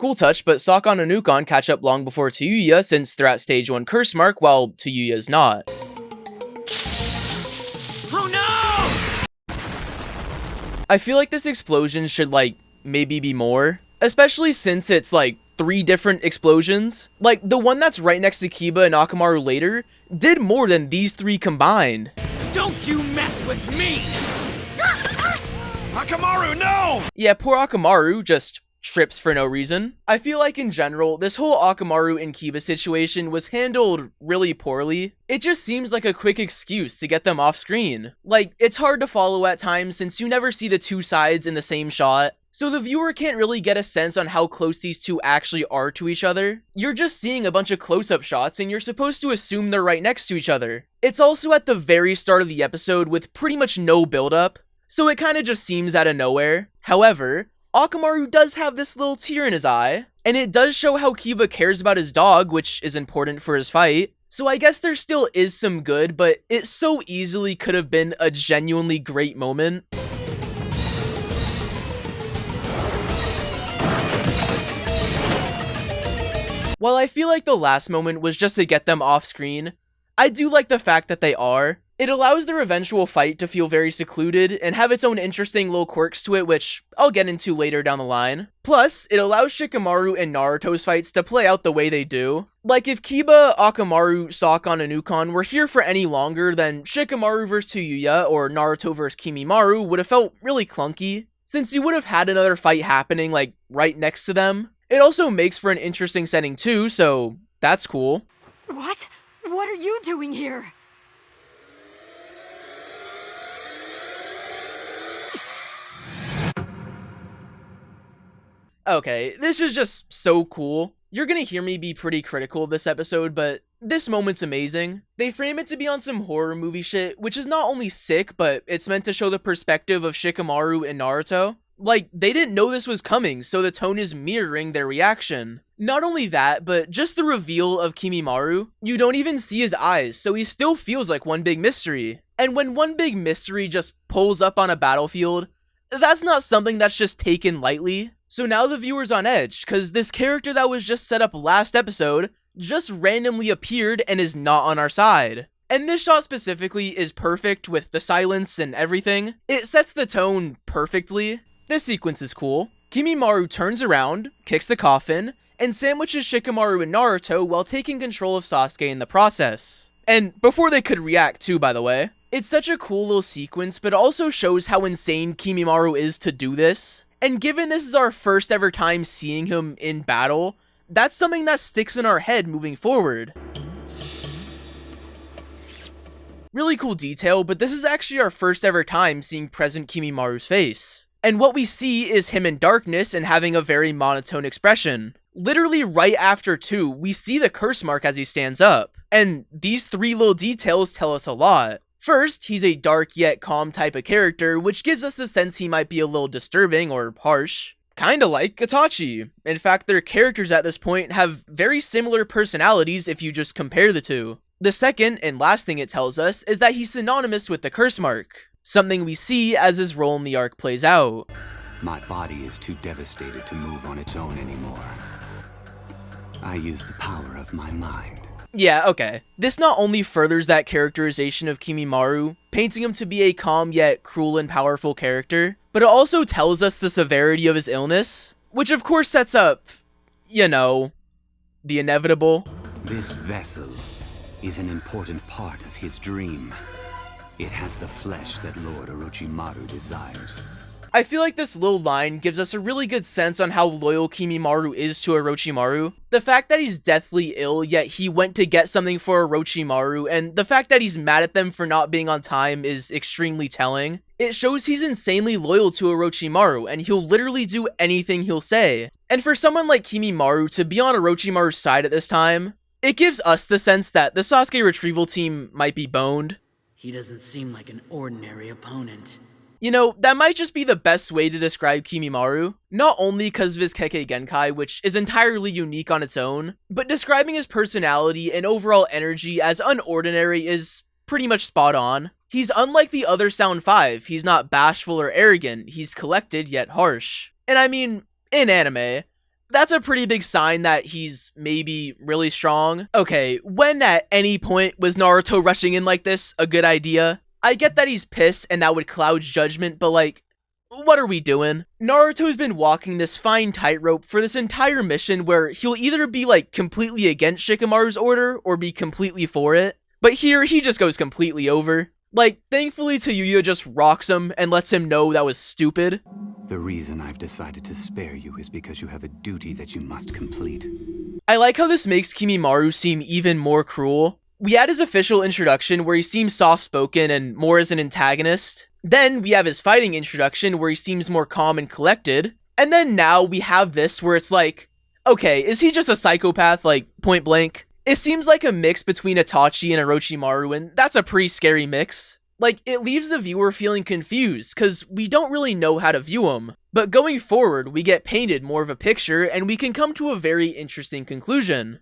Cool touch, but Sokon and Ukon catch up long before Tayuya since they're at stage 1 curse mark while Tayuya's not. Oh no! I feel like this explosion should maybe be more, especially since it's 3 different explosions. The one that's right next to Kiba and Akamaru later did more than these 3 combined. Don't you mess with me! Akamaru, no! Yeah, poor Akamaru just trips for no reason. I feel like in general, this whole Akamaru and Kiba situation was handled really poorly. It just seems like a quick excuse to get them off screen. It's hard to follow at times since you never see the 2 sides in the same shot, so the viewer can't really get a sense on how close these 2 actually are to each other. You're just seeing a bunch of close-up shots and you're supposed to assume they're right next to each other. It's also at the very start of the episode with pretty much no build-up, so it kinda just seems out of nowhere. However, Akamaru does have this little tear in his eye, and it does show how Kiba cares about his dog, which is important for his fight. So I guess there still is some good, but it so easily could have been a genuinely great moment. While I feel like the last moment was just to get them off screen, I do like the fact that they are. It allows their eventual fight to feel very secluded and have its own interesting little quirks to it, which I'll get into later down the line. Plus, it allows Shikamaru and Naruto's fights to play out the way they do. If Kiba, Akamaru, Sokon, and Ukon were here for any longer, then Shikamaru vs Tayuya or Naruto vs Kimimaro would have felt really clunky, since you would have had another fight happening right next to them. It also makes for an interesting setting too, so that's cool. What? What are you doing here? Okay, this is just so cool. You're gonna hear me be pretty critical of this episode, but this moment's amazing. They frame it to be on some horror movie shit, which is not only sick, but it's meant to show the perspective of Shikamaru and Naruto. They didn't know this was coming, so the tone is mirroring their reaction. Not only that, but just the reveal of Kimimaro. You don't even see his eyes, so he still feels like one big mystery. And when one big mystery just pulls up on a battlefield, that's not something that's just taken lightly. So now the viewer's on edge, cause this character that was just set up last episode just randomly appeared and is not on our side. And this shot specifically is perfect with the silence and everything. It sets the tone perfectly. This sequence is cool. Kimimaro turns around, kicks the coffin, and sandwiches Shikamaru and Naruto while taking control of Sasuke in the process. And before they could react too, by the way. It's such a cool little sequence, but also shows how insane Kimimaro is to do this. And given this is our first ever time seeing him in battle, that's something that sticks in our head moving forward. Really cool detail, but this is actually our first ever time seeing present Kimimaru's face. And what we see is him in darkness and having a very monotone expression. Literally right after 2, we see the curse mark as he stands up. And these 3 little details tell us a lot. First, he's a dark yet calm type of character, which gives us the sense he might be a little disturbing or harsh. Kinda like Itachi. In fact, their characters at this point have very similar personalities if you just compare the 2. The second and last thing it tells us is that he's synonymous with the curse mark, something we see as his role in the arc plays out. My body is too devastated to move on its own anymore. I use the power of my mind. Yeah, okay. This not only furthers that characterization of Kimimaro, painting him to be a calm yet cruel and powerful character, but it also tells us the severity of his illness, which of course sets up, you know, the inevitable. This vessel is an important part of his dream. It has the flesh that Lord Orochimaru desires. I feel like this little line gives us a really good sense on how loyal Kimimaro is to Orochimaru. The fact that he's deathly ill, yet he went to get something for Orochimaru, and the fact that he's mad at them for not being on time is extremely telling. It shows he's insanely loyal to Orochimaru, and he'll literally do anything he'll say. And for someone like Kimimaro to be on Orochimaru's side at this time, it gives us the sense that the Sasuke retrieval team might be boned. He doesn't seem like an ordinary opponent. You know, that might just be the best way to describe Kimimaro, not only because of his Kekkei Genkai, which is entirely unique on its own, but describing his personality and overall energy as unordinary is pretty much spot on. He's unlike the other Sound 5, he's not bashful or arrogant, he's collected yet harsh. And I mean, in anime, that's a pretty big sign that he's maybe really strong. Okay, when at any point was Naruto rushing in like this a good idea? I get that he's pissed and that would cloud judgment, but like, what are we doing? Naruto's been walking this fine tightrope for this entire mission where he'll either be like completely against Shikamaru's order or be completely for it. But here, he just goes completely over. Like, thankfully Tayuya just rocks him and lets him know that was stupid. The reason I've decided to spare you is because you have a duty that you must complete. I like how this makes Kimimaro seem even more cruel. We had his official introduction where he seems soft-spoken and more as an antagonist. Then we have his fighting introduction where he seems more calm and collected. And then now we have this where it's like, okay, is he just a psychopath, like, point blank? It seems like a mix between Itachi and Orochimaru, and that's a pretty scary mix. Like, it leaves the viewer feeling confused, cause we don't really know how to view him. But going forward, we get painted more of a picture, and we can come to a very interesting conclusion.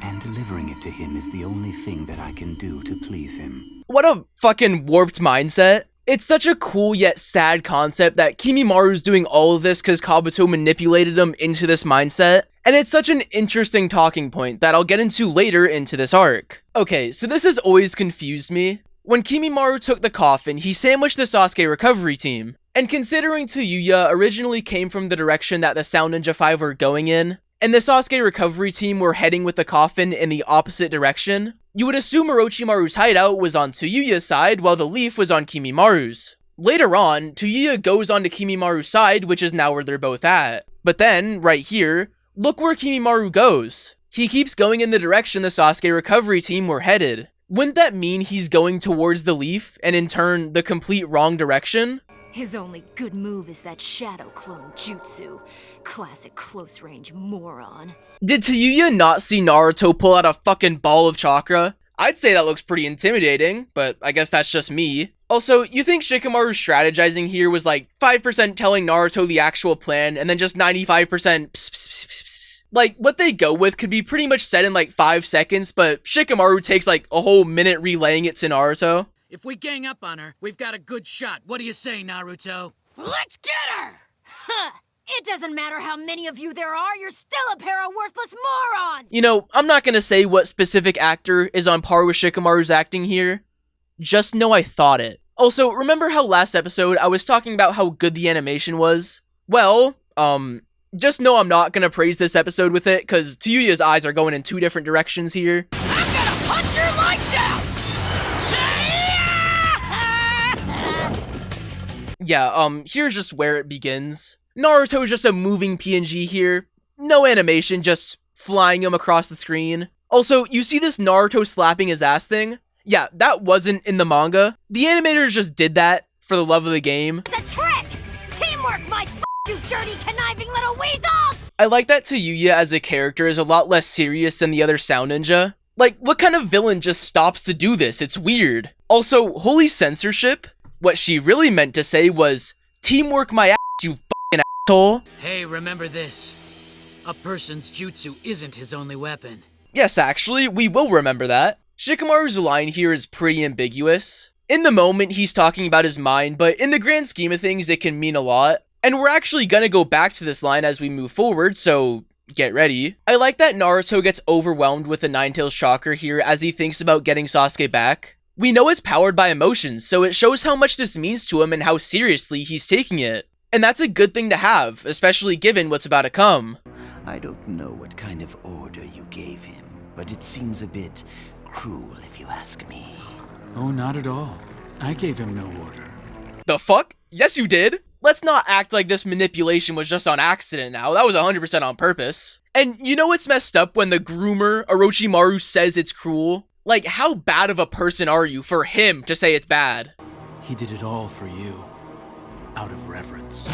And delivering it to him is the only thing that I can do to please him. What a fucking warped mindset. It's such a cool yet sad concept that Kimimaro is doing all of this because Kabuto manipulated him into this mindset, and it's such an interesting talking point that I'll get into later into this arc. Okay, so this has always confused me. When Kimimaro took the coffin, he sandwiched the Sasuke recovery team, and considering Tayuya originally came from the direction that the Sound Ninja 5 were going in, and the Sasuke recovery team were heading with the coffin in the opposite direction, you would assume Orochimaru's hideout was on Tayuya's side while the leaf was on Kimimaru's. Later on, Tayuya goes onto Kimimaru's side, which is now where they're both at. But then, right here, look where Kimimaro goes. He keeps going in the direction the Sasuke recovery team were headed. Wouldn't that mean he's going towards the leaf, and in turn, the complete wrong direction? His only good move is that shadow clone jutsu. Classic close-range moron. Did Tayuya not see Naruto pull out a fucking ball of chakra? I'd say that looks pretty intimidating, but I guess that's just me. Also, you think Shikamaru's strategizing here was like 5% telling Naruto the actual plan, and then just 95% pss, pss, pss, pss, pss. Like, what they go with could be pretty much said in like 5 seconds, but Shikamaru takes like a whole minute relaying it to Naruto. If we gang up on her, we've got a good shot. What do you say, Naruto? Let's get her! Huh! It doesn't matter how many of you there are, you're still a pair of worthless morons! You know, I'm not gonna say what specific actor is on par with Shikamaru's acting here. Just know I thought it. Also, remember how last episode I was talking about how good the animation was? Well, just know I'm not gonna praise this episode with it, cause Tayuya's eyes are going in 2 different directions here. I'm gonna punch your lights out! Yeah, here's just where it begins. Naruto's just a moving PNG here. No animation, just flying him across the screen. Also, you see this Naruto slapping his ass thing? Yeah, that wasn't in the manga. The animators just did that for the love of the game. It's a trick! Teamwork, my you dirty, conniving little weasels! I like that Tayuya as a character is a lot less serious than the other Sound Ninja. Like, what kind of villain just stops to do this? It's weird. Also, holy censorship? What she really meant to say was, teamwork my ass, you fucking asshole. Hey, remember this. A person's jutsu isn't his only weapon. Yes, actually, we will remember that. Shikamaru's line here is pretty ambiguous. In the moment, he's talking about his mind, but in the grand scheme of things, it can mean a lot. And we're actually gonna go back to this line as we move forward, so get ready. I like that Naruto gets overwhelmed with the Nine-Tails chakra here as he thinks about getting Sasuke back. We know it's powered by emotions, so it shows how much this means to him and how seriously he's taking it. And that's a good thing to have, especially given what's about to come. I don't know what kind of order you gave him, but it seems a bit cruel if you ask me. Oh, not at all. I gave him no order. The fuck? Yes, you did. Let's not act like this manipulation was just on accident now. That was 100% on purpose. And you know what's messed up when the groomer, Orochimaru, says it's cruel? Like, how bad of a person are you for him to say it's bad? He did it all for you. Out of reverence.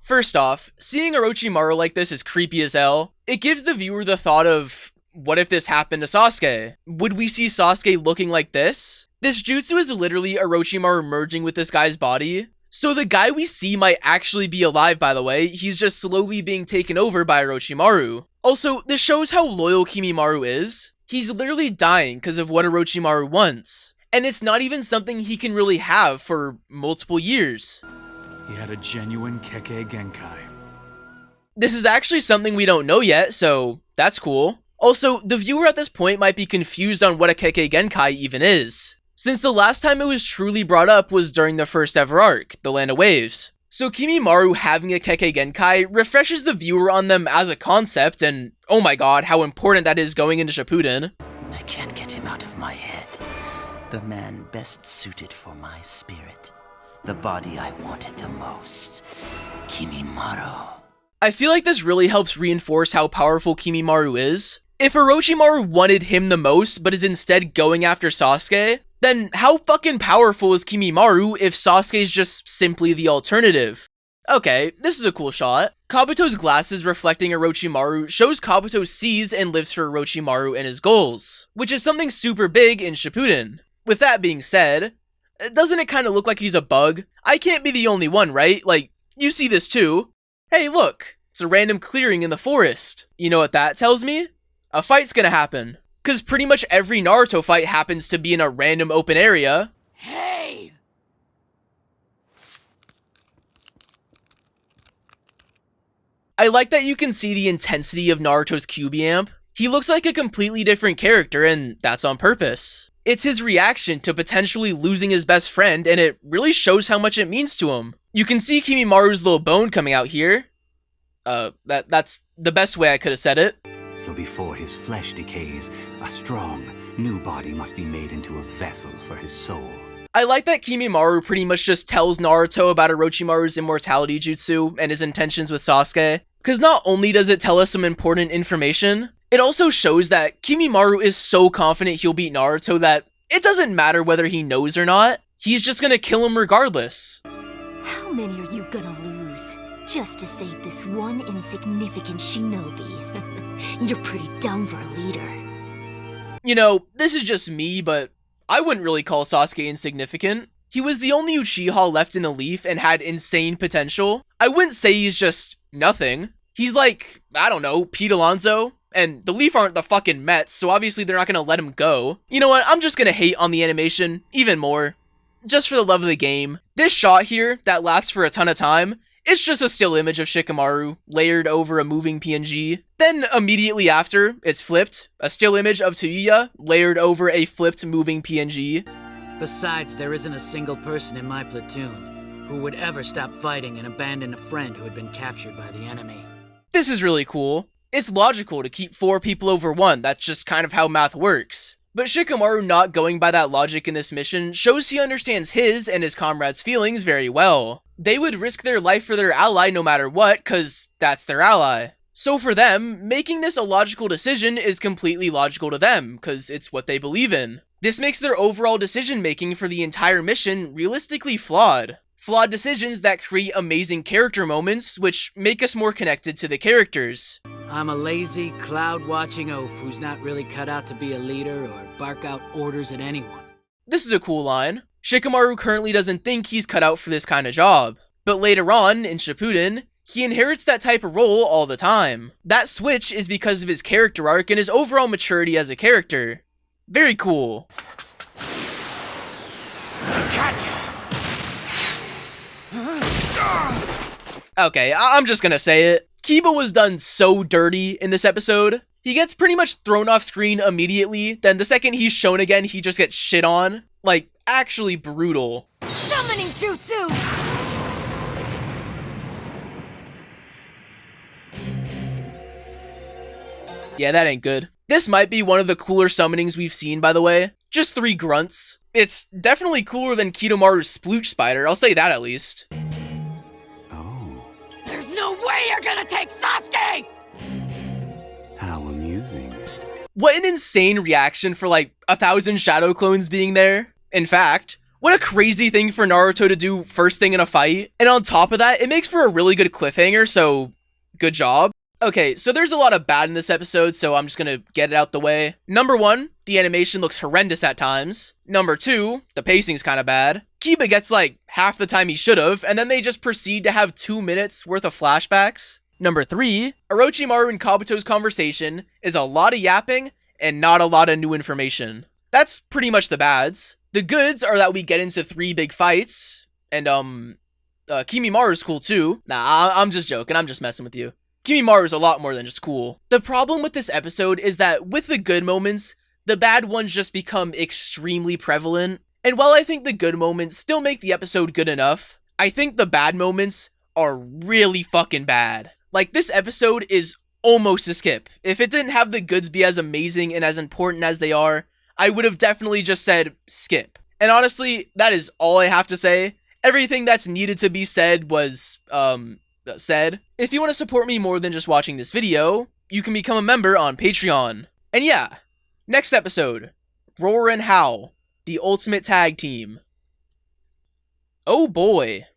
First off, seeing Orochimaru like this is creepy as hell. It gives the viewer the thought of, what if this happened to Sasuke? Would we see Sasuke looking like this? This jutsu is literally Orochimaru merging with this guy's body. So the guy we see might actually be alive, by the way. He's just slowly being taken over by Orochimaru. Also, this shows how loyal Kimimaro is. He's literally dying because of what Orochimaru wants. And it's not even something he can really have for multiple years. He had a genuine Kekkei Genkai. This is actually something we don't know yet, so that's cool. Also, the viewer at this point might be confused on what a Kekkei Genkai even is, since the last time it was truly brought up was during the first ever arc, the Land of Waves. So Kimimaro having a Kekkei Genkai refreshes the viewer on them as a concept, and oh my god, how important that is going into Shippuden. I can't get him out of my head. The man best suited for my spirit. The body I wanted the most. Kimimaro. I feel like this really helps reinforce how powerful Kimimaro is. If Orochimaru wanted him the most, but is instead going after Sasuke, then how fucking powerful is Kimimaro if Sasuke's just simply the alternative? Okay, this is a cool shot. Kabuto's glasses reflecting Orochimaru shows Kabuto sees and lives for Orochimaru and his goals, which is something super big in Shippuden. With that being said, doesn't it kind of look like he's a bug? I can't be the only one, right? Like, you see this too. Hey, look, it's a random clearing in the forest. You know what that tells me? A fight's gonna happen. Cause pretty much every Naruto fight happens to be in a random open area. Hey! I like that you can see the intensity of Naruto's QB amp. He looks like a completely different character, and that's on purpose. It's his reaction to potentially losing his best friend, and it really shows how much it means to him. You can see Kimimaru's little bone coming out here. That's the best way I could have said it. So before his flesh decays, a strong, new body must be made into a vessel for his soul. I like that Kimimaro pretty much just tells Naruto about Orochimaru's immortality jutsu and his intentions with Sasuke, because not only does it tell us some important information, it also shows that Kimimaro is so confident he'll beat Naruto that it doesn't matter whether he knows or not, he's just gonna kill him regardless. How many are you gonna lose just to save this one insignificant shinobi? You're pretty dumb for a leader. You know, this is just me, but I wouldn't really call Sasuke insignificant. He was the only Uchiha left in the Leaf and had insane potential. I wouldn't say he's just nothing. He's like, I don't know, Pete Alonso. And the Leaf aren't the fucking Mets, so obviously they're not gonna let him go. You know what, I'm just gonna hate on the animation even more. Just for the love of the game. This shot here, that lasts for a ton of time, it's just a still image of Shikamaru, layered over a moving PNG. Then immediately after, it's flipped, a still image of Tsuyu, layered over a flipped moving PNG. Besides, there isn't a single person in my platoon who would ever stop fighting and abandon a friend who had been captured by the enemy. This is really cool. It's logical to keep 4 people over 1, that's just kind of how math works. But Shikamaru not going by that logic in this mission shows he understands his and his comrades' feelings very well. They would risk their life for their ally no matter what, cause that's their ally. So for them, making this a logical decision is completely logical to them, cause it's what they believe in. This makes their overall decision making for the entire mission realistically flawed. Flawed decisions that create amazing character moments, which make us more connected to the characters. I'm a lazy, cloud-watching oaf who's not really cut out to be a leader or bark out orders at anyone. This is a cool line. Shikamaru currently doesn't think he's cut out for this kind of job. But later on, in Shippuden, he inherits that type of role all the time. That switch is because of his character arc and his overall maturity as a character. Very cool. Okay, I'm just gonna say it. Kiba was done so dirty in this episode. He gets pretty much thrown off screen immediately, then the second he's shown again, he just gets shit on. Like, actually brutal. Summoning jutsu! Yeah, that ain't good. This might be one of the cooler summonings we've seen, by the way. Just 3 grunts. It's definitely cooler than Kidomaru's Splooch Spider, I'll say that at least. There's no way you're gonna take Sasuke! How amusing. What an insane reaction for like 1,000 shadow clones being there. In fact, what a crazy thing for Naruto to do first thing in a fight. And on top of that, it makes for a really good cliffhanger, so good job. Okay, so there's a lot of bad in this episode, so I'm just gonna get it out the way. Number 1, the animation looks horrendous at times. Number 2, the pacing's kinda bad. Kiba gets like half the time he should've, and then they just proceed to have 2 minutes worth of flashbacks. Number 3, Orochimaru and Kabuto's conversation is a lot of yapping and not a lot of new information. That's pretty much the bads. The goods are that we get into 3 big fights, and Kimimaru's cool too. Nah, I'm just joking, I'm just messing with you. Kimimaro is a lot more than just cool. The problem with this episode is that with the good moments, the bad ones just become extremely prevalent. And while I think the good moments still make the episode good enough, I think the bad moments are really fucking bad. Like, this episode is almost a skip. If it didn't have the goods be as amazing and as important as they are, I would have definitely just said skip. And honestly, that is all I have to say. Everything that's needed to be said was, said. If you want to support me more than just watching this video, you can become a member on Patreon. And yeah, next episode, Roar and Howl, the ultimate tag team. Oh boy.